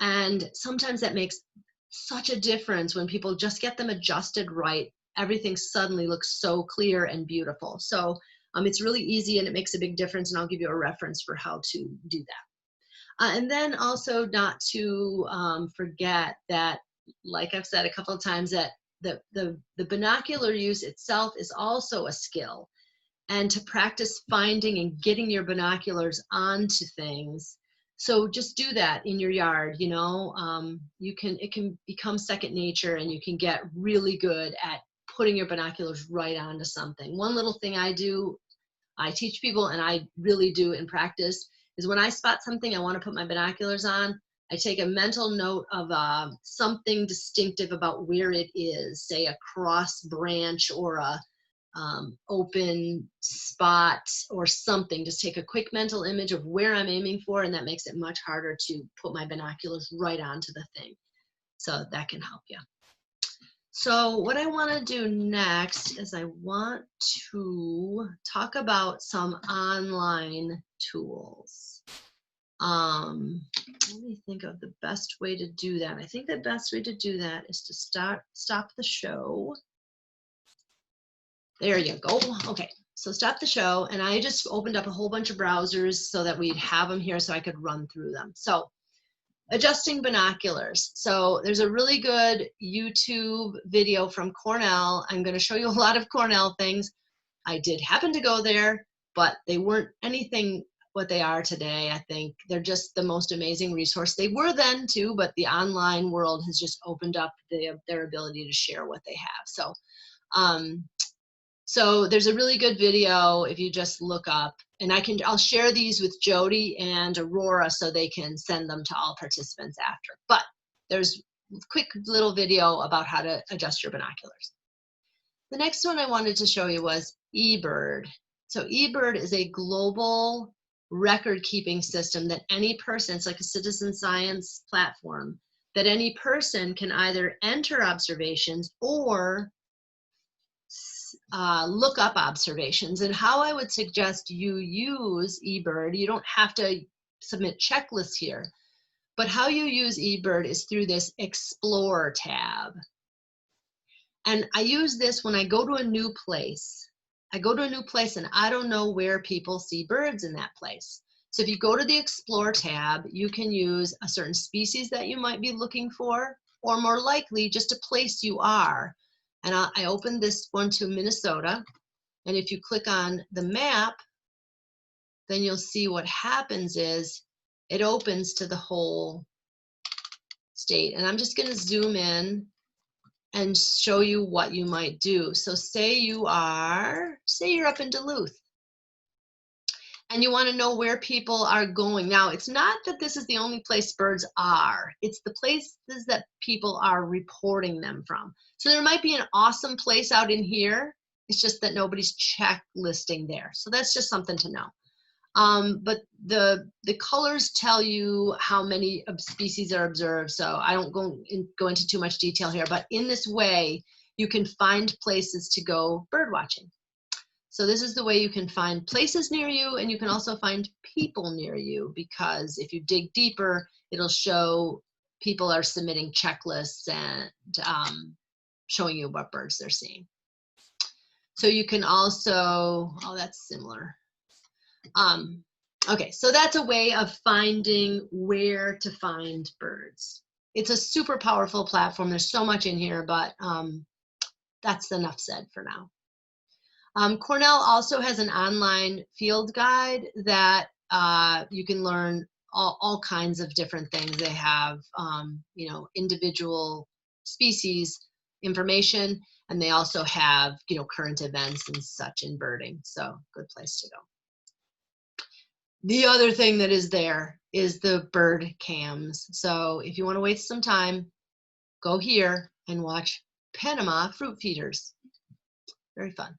And sometimes that makes such a difference when people just get them adjusted right. Everything suddenly looks so clear and beautiful. So it's really easy, and it makes a big difference, and I'll give you a reference for how to do that. And then also not to forget that, like I've said a couple of times, that the binocular use itself is also a skill. And to practice finding and getting your binoculars onto things. So just do that in your yard, you know. It can become second nature, and you can get really good at putting your binoculars right onto something. One little thing I do, I teach people, and I really do in practice, is when I spot something I want to put my binoculars on, I take a mental note of something distinctive about where it is, say a cross branch or a open spot or something. Just take a quick mental image of where I'm aiming for, and that makes it much harder to put my binoculars right onto the thing. So that can help you. So what I want to do next is I want to talk about some online tools. Let me think of the best way to do that. I think the best way to do that is to stop the show. There you go. Okay, so stop the show, and I just opened up a whole bunch of browsers so that we'd have them here so I could run through them. So adjusting binoculars. So there's a really good YouTube video from Cornell. I'm going to show you a lot of Cornell things. I did happen to go there, but they weren't anything what they are today. I think they're just the most amazing resource. They were then too, but the online world has just opened up their ability to share what they have. So So there's a really good video if you just look up, and I'll share these with Jody and Aurora so they can send them to all participants after. But there's a quick little video about how to adjust your binoculars. The next one I wanted to show you was eBird. So eBird is a global record-keeping system that any person, it's like a citizen science platform, that any person can either enter observations or look up observations. And how I would suggest you use eBird, you don't have to submit checklists here, but how you use eBird is through this Explore tab. And I use this when I go to a new place. I go to a new place and I don't know where people see birds in that place. So if you go to the Explore tab, you can use a certain species that you might be looking for, or more likely just a place you are. And I opened this one to Minnesota. And if you click on the map, then you'll see what happens is it opens to the whole state. And I'm just going to zoom in and show you what you might do. So say you're up in Duluth and you want to know where people are going. Now, it's not that this is the only place birds are. It's the places that people are reporting them from. So there might be an awesome place out in here. It's just that nobody's checklisting there. So that's just something to know. But the colors tell you how many species are observed. So I don't go into too much detail here, but in this way, you can find places to go bird watching. So this is the way you can find places near you, and you can also find people near you, because if you dig deeper, it'll show people are submitting checklists and showing you what birds they're seeing. So you can also, oh, that's similar. Okay, so that's a way of finding where to find birds. It's a super powerful platform. There's so much in here, but that's enough said for now. Cornell also has an online field guide that you can learn all kinds of different things. They have, you know, individual species information, and they also have, you know, current events and such in birding. So good place to go. The other thing that is there is the bird cams. So if you want to waste some time, go here and watch Panama fruit feeders. Very fun.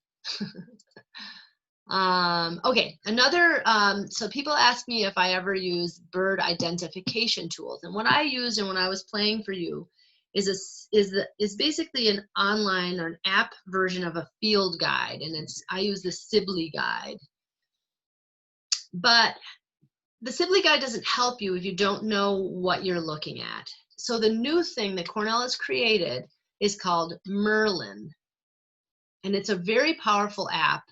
Okay, so people ask me if I ever use bird identification tools. And what I used and when I was playing for you is basically an online or an app version of a field guide. And I use the Sibley guide. But the Sibley guide doesn't help you if you don't know what you're looking at. So the new thing that Cornell has created is called Merlin. And it's a very powerful app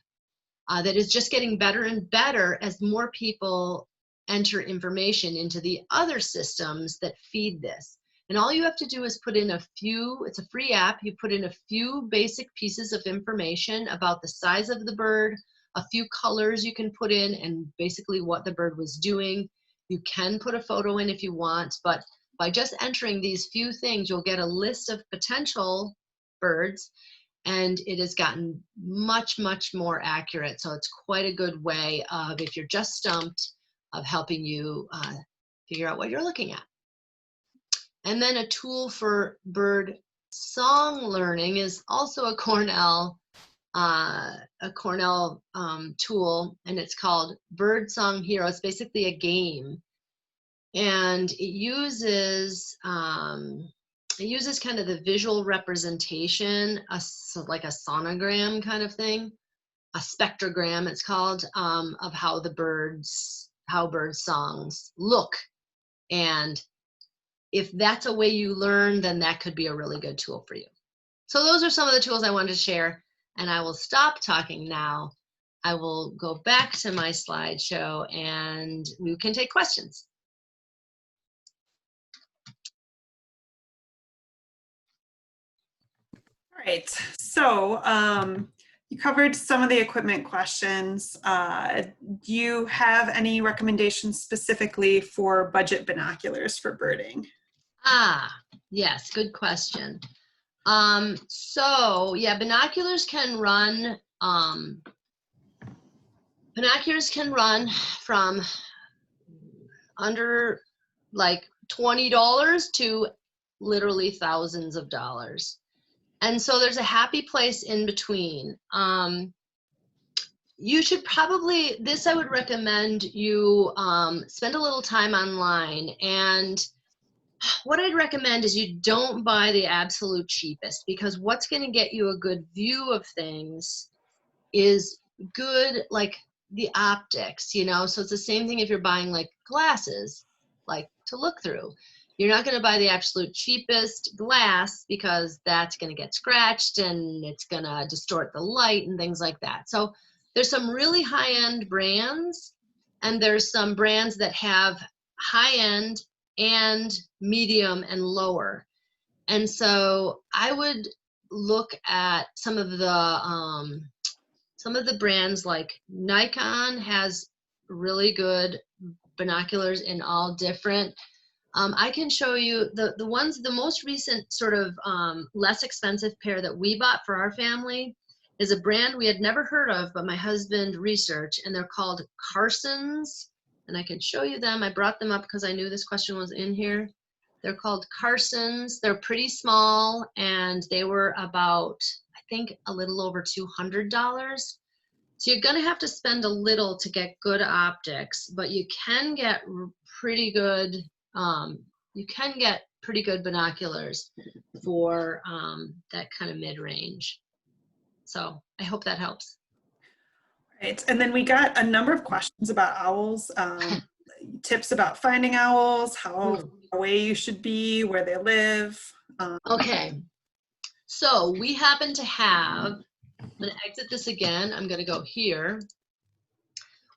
that is just getting better and better as more people enter information into the other systems that feed this. And all you have to do is put in it's a free app, you put in a few basic pieces of information about the size of the bird, a few colors you can put in, and basically what the bird was doing. You can put a photo in if you want, but by just entering these few things, you'll get a list of potential birds, and it has gotten much, much more accurate. So it's quite a good way of, if you're just stumped, of helping you figure out what you're looking at. And then a tool for bird song learning is also a Cornell tool, and it's called Bird Song Hero. It's basically a game, and it uses kind of the visual representation, like a sonogram kind of thing, a spectrogram it's called, of how bird songs look. And if that's a way you learn, then that could be a really good tool for you. So those are some of the tools I wanted to share, and I will stop talking now. I will go back to my slideshow and we can take questions. All right, so you covered some of the equipment questions. Do you have any recommendations specifically for budget binoculars for birding? Yes, good question. So yeah, binoculars can run Binoculars can run from under like $20 to literally thousands of dollars. And so there's a happy place in between. You should probably, I would recommend you spend a little time online. And what I'd recommend is you don't buy the absolute cheapest, because what's going to get you a good view of things is good, like the optics, you know? So it's the same thing if you're buying like glasses, like to look through. You're not going to buy the absolute cheapest glass, because that's going to get scratched and it's going to distort the light and things like that. So there's some really high-end brands, and there's some brands that have high-end and medium and lower. And so I would look at some of the brands, like Nikon has really good binoculars in all different. I can show you the most recent sort of less expensive pair that we bought for our family is a brand we had never heard of, but my husband researched, and they're called Carson's. And I can show you them. I brought them up because I knew this question was in here. They're called Carson's. They're pretty small, and they were about, I think, a little over $200. So you're going to have to spend a little to get good optics, but you can get pretty good. You can get pretty good binoculars for that kind of mid-range. So I hope that helps. Right. And then we got a number of questions about owls, tips about finding owls, how far away you should be, where they live. Okay. So we happen to have, I'm going to exit this again. I'm going to go here.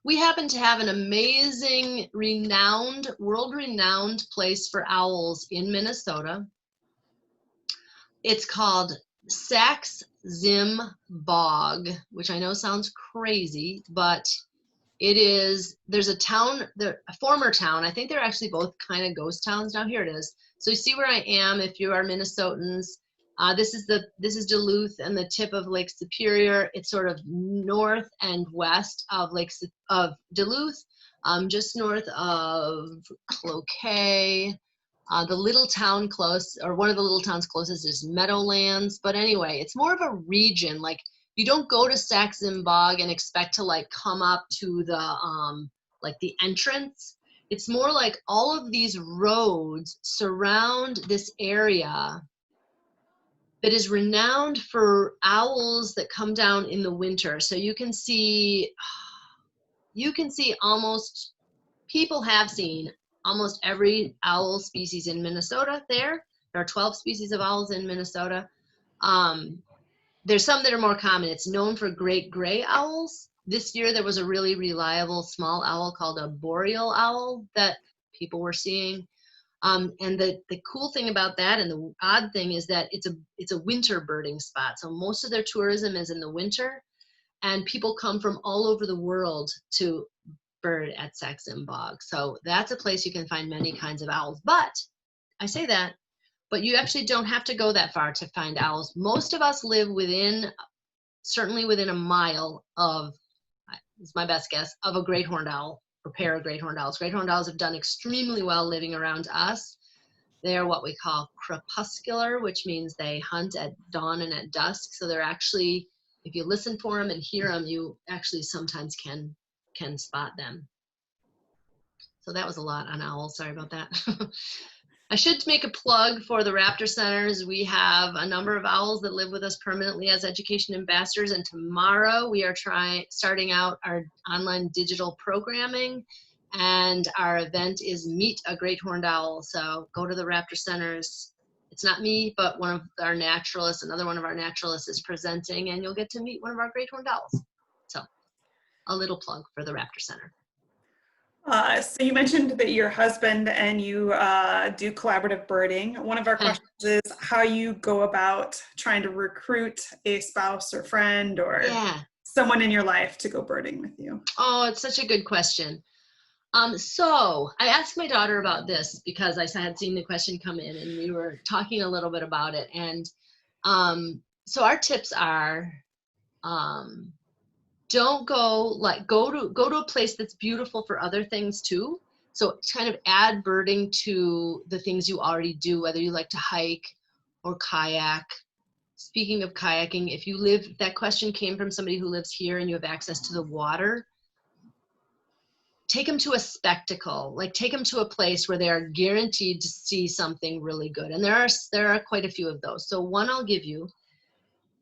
We happen to have an amazing, world-renowned place for owls in Minnesota. It's called Sax-Zim Bog, which I know sounds crazy, but it is, there's a town, a former town. I think they're actually both kind of ghost towns. Now here it is. So you see where I am if you are Minnesotans. This is Duluth and the tip of Lake Superior. It's sort of north and west of Duluth, just north of Cloquet. The little town close, or one of the little towns closest, is Meadowlands. But anyway, it's more of a region. Like, you don't go to Sax-Zim Bog and expect to like come up to the like the entrance. It's more like all of these roads surround this area that is renowned for owls that come down in the winter. So you can see almost, people have seen almost every owl species in Minnesota there. There are 12 species of owls in Minnesota. There's some that are more common. It's known for great gray owls. This year there was a really reliable small owl called a boreal owl that people were seeing. And the cool thing about that, and the odd thing, is that it's a winter birding spot. So most of their tourism is in the winter, and people come from all over the world to bird at Sax-Zim Bog. So that's a place you can find many kinds of owls. But I say that, but you actually don't have to go that far to find owls. Most of us live certainly within a mile of, is my best guess, of a great horned owl, or pair of great horned owls. Great horned owls have done extremely well living around us. They are what we call crepuscular, which means they hunt at dawn and at dusk. So they're actually, if you listen for them and hear them, you actually sometimes can spot them. So that was a lot on owls. Sorry about that. I should make a plug for the Raptor Centers. We have a number of owls that live with us permanently as education ambassadors, and tomorrow we are starting out our online digital programming, and our event is Meet a Great Horned Owl. So go to the Raptor Centers. It's not me, but one of our naturalists, another one of our naturalists, is presenting, and you'll get to meet one of our great horned owls. So a little plug for the Raptor Center. So you mentioned that your husband and you do collaborative birding. One of our questions is how you go about trying to recruit a spouse or friend or someone in your life to go birding with you. Oh, it's such a good question. So I asked my daughter about this because I had seen the question come in, and we were talking a little bit about it. And so our tips are, Don't go to a place that's beautiful for other things too. So kind of add birding to the things you already do, whether you like to hike or kayak. Speaking of kayaking, if you live, that question came from somebody who lives here and you have access to the water, take them to a spectacle, like take them to a place where they are guaranteed to see something really good. And there are quite a few of those. So one I'll give you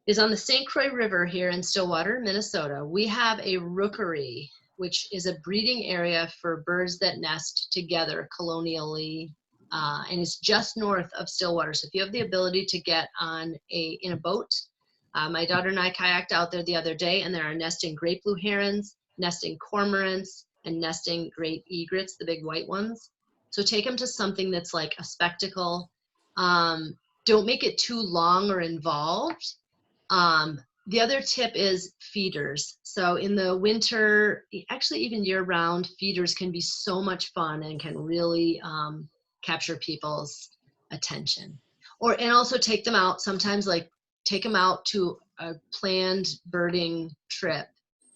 is on the St. Croix River here in Stillwater, Minnesota. We have a rookery, which is a breeding area for birds that nest together colonially, and it's just north of Stillwater. So if you have the ability to get in a boat, my daughter and I kayaked out there the other day, and there are nesting great blue herons, nesting cormorants, and nesting great egrets, the big white ones. So take them to something that's like a spectacle. Don't make it too long or involved. The other tip is feeders. So in the winter, actually even year round, feeders can be so much fun and can really capture people's attention. And also take them out, sometimes like take them out to a planned birding trip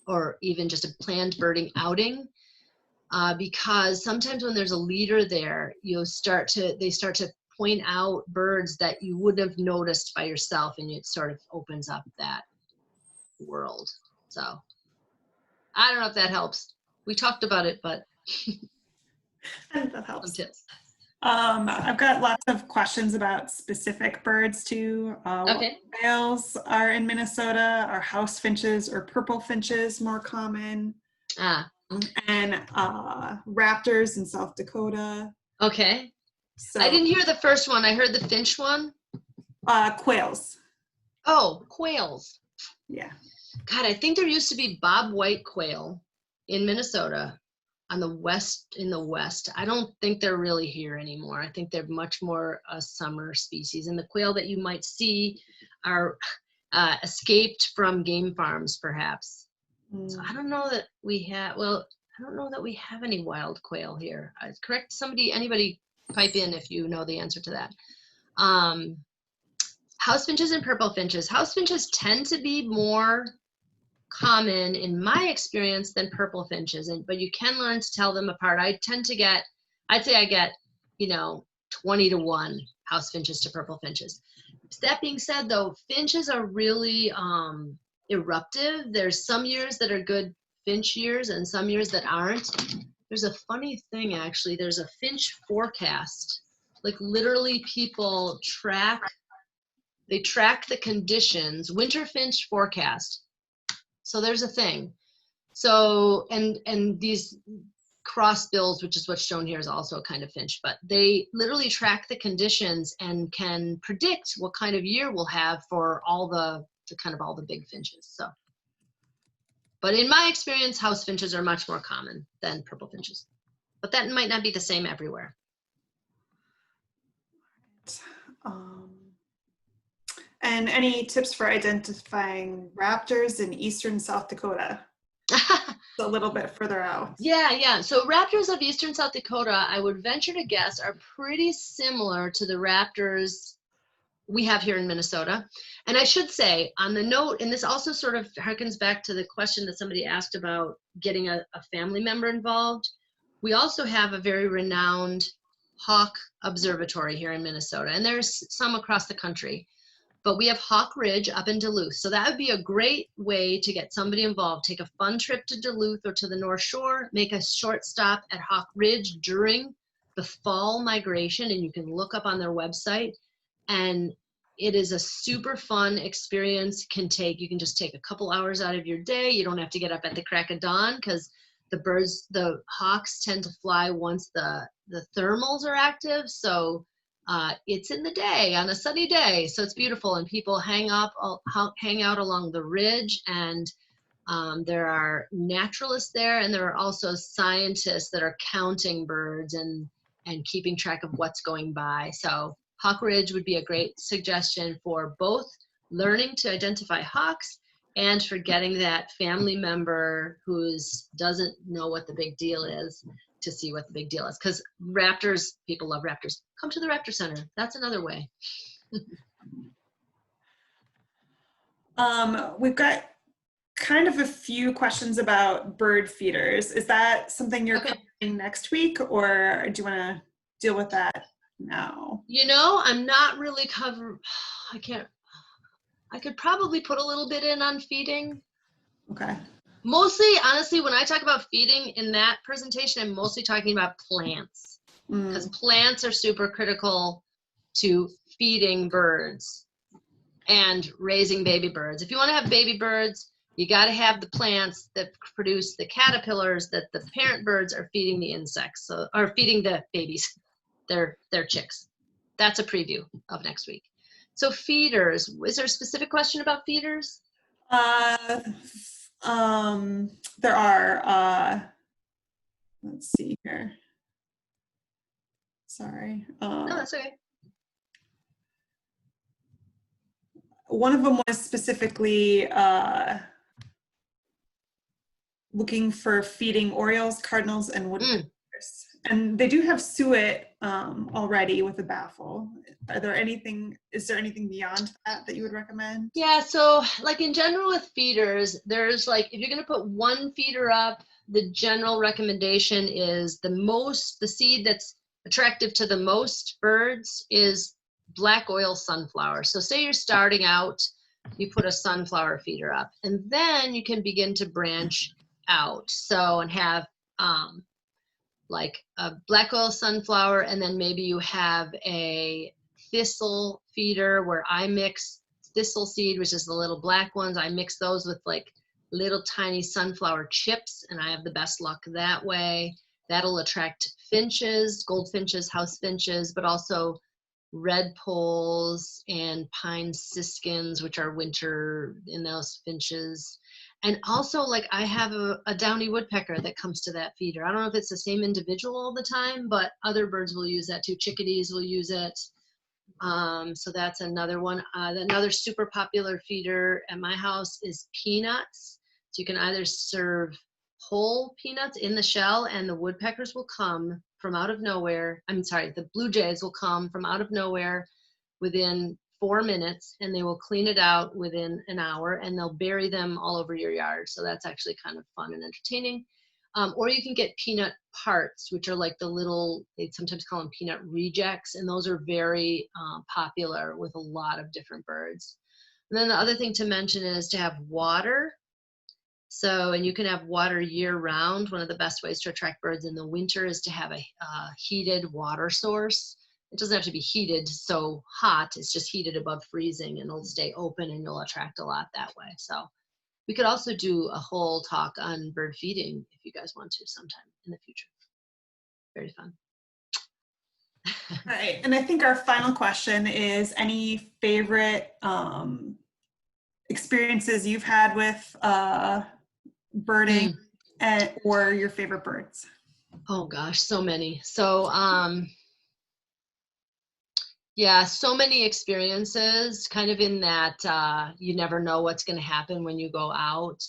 or even just a planned birding outing. Because sometimes when there's a leader there, they start to point out birds that you wouldn't have noticed by yourself, and it sort of opens up that world. So I don't know if that helps. We talked about it, but I think that helps. some tips. I've got lots of questions about specific birds too. Okay. What quails are in Minnesota? Are house finches or purple finches more common? And raptors in South Dakota. Okay. So, I didn't hear the first one. I heard the finch one. Quails. Oh, quails. Yeah. God, I think there used to be bobwhite quail in Minnesota in the west. I don't think they're really here anymore. I think they're much more a summer species. And the quail that you might see are escaped from game farms, perhaps. So I don't know that we have, I don't know that we have any wild quail here. Correct anybody pipe in if you know the answer to that. House finches and purple finches. House finches tend to be more common in my experience than purple finches, but you can learn to tell them apart. I'd say I get 20-1 house finches to purple finches. That being said, though, finches are really eruptive. There's some years that are good finch years and some years that aren't. There's a funny thing, actually. There's a finch forecast. Like literally people track the conditions, winter finch forecast. So there's a thing. So, and these crossbills, which is what's shown here, is also a kind of finch, but they literally track the conditions and can predict what kind of year we'll have for all the big finches. So, but in my experience, house finches are much more common than purple finches, but that might not be the same everywhere. And any tips for identifying raptors in eastern South Dakota? A little bit further out. Yeah. So raptors of eastern South Dakota, I would venture to guess, are pretty similar to the raptors we have here in Minnesota. And I should say on the note, and this also sort of harkens back to the question that somebody asked about getting a family member involved. We also have a very renowned hawk observatory here in Minnesota, and there's some across the country. But we have Hawk Ridge up in Duluth. So that would be a great way to get somebody involved. Take a fun trip to Duluth or to the North Shore, make a short stop at Hawk Ridge during the fall migration, and you can look up on their website. And it is a super fun experience. You can just take a couple hours out of your day. You don't have to get up at the crack of dawn because the hawks tend to fly once the thermals are active. So it's in the day on a sunny day, so it's beautiful, and people hang out along the ridge, and there are naturalists there, and there are also scientists that are counting birds and keeping track of what's going by. So Hawk Ridge would be a great suggestion for both learning to identify hawks and for getting that family member who doesn't know what the big deal is to see what the big deal is. Because raptors, people love raptors. Come to the Raptor Center. That's another way. We've got kind of a few questions about bird feeders. Is that something you're Okay. covering next week, or do you want to deal with that now? I'm not really I could probably put a little bit in on feeding. Okay. Mostly, honestly, when I talk about feeding in that presentation, I'm mostly talking about plants, because plants are super critical to feeding birds and raising baby birds. If you want to have baby birds, you got to have the plants that produce the caterpillars that the parent birds are feeding the insects, so are feeding the babies, their chicks. That's a preview of next week. So feeders, is there a specific question about feeders? Uh, there are, let's see here. Sorry. No, that's okay. One of them was specifically looking for feeding orioles, cardinals, and woodpeckers. And they do have suet already with a baffle. Is there anything beyond that you would recommend? Yeah, so like in general with feeders, there's like, if you're going to put one feeder up, the general recommendation is the seed that's attractive to the most birds is black oil sunflower. So say you're starting out, you put a sunflower feeder up, and then you can begin to branch out. So, and have like a black oil sunflower, and then maybe you have a thistle feeder where I mix thistle seed, which is the little black ones. I mix those with like little tiny sunflower chips, and I have the best luck that way. That'll attract finches, goldfinches, house finches, but also redpolls and pine siskins, which are winter in those finches. And also, like, I have a downy woodpecker that comes to that feeder. I don't know if it's the same individual all the time, but other birds will use that too. Chickadees will use it. So that's another one. Another super popular feeder at my house is peanuts. So you can either serve whole peanuts in the shell, and the woodpeckers will come from out of nowhere. I'm sorry, the blue jays will come from out of nowhere within 4 minutes, and they will clean it out within an hour, and they'll bury them all over your yard. So that's actually kind of fun and entertaining. Or you can get peanut parts, which are like the little, they sometimes call them peanut rejects, and those are very popular with a lot of different birds. And then the other thing to mention is to have water. So, and you can have water year round. One of the best ways to attract birds in the winter is to have a heated water source. It doesn't have to be heated so hot, it's just heated above freezing, and it'll stay open, and you'll attract a lot that way. So we could also do a whole talk on bird feeding if you guys want to sometime in the future. Very fun. All right, and I think our final question is any favorite experiences you've had with birding or your favorite birds? Oh gosh, so many. So yeah, so many experiences, kind of in that you never know what's going to happen when you go out.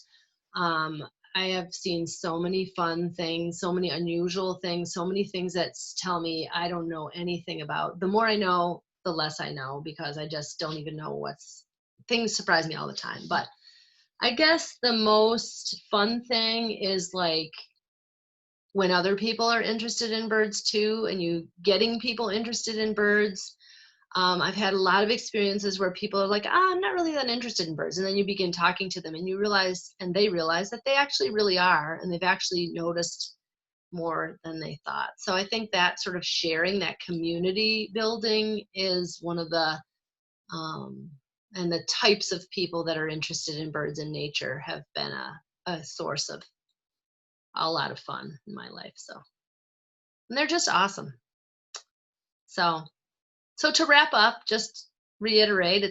I have seen so many fun things, so many unusual things, so many things that tell me I don't know anything about. The more I know, the less I know, because I just don't even know things surprise me all the time. But I guess the most fun thing is like when other people are interested in birds too, and you getting people interested in birds. I've had a lot of experiences where people are like, I'm not really that interested in birds. And then you begin talking to them, and you realize, and they realize that they actually really are, and they've actually noticed more than they thought. So I think that sort of sharing, that community building is one of the, and the types of people that are interested in birds and nature have been a source of a lot of fun in my life. So, and they're just awesome. So to wrap up, just reiterate,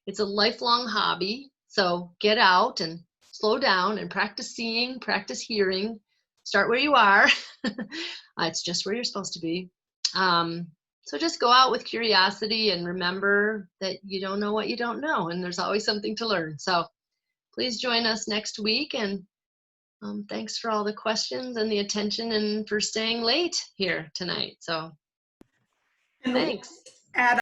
it's a lifelong hobby. So get out and slow down and practice seeing, practice hearing. Start where you are. It's just where you're supposed to be. So just go out with curiosity and remember that you don't know what you don't know, and there's always something to learn. So please join us next week, and thanks for all the questions and the attention, and for staying late here tonight. So thanks. Add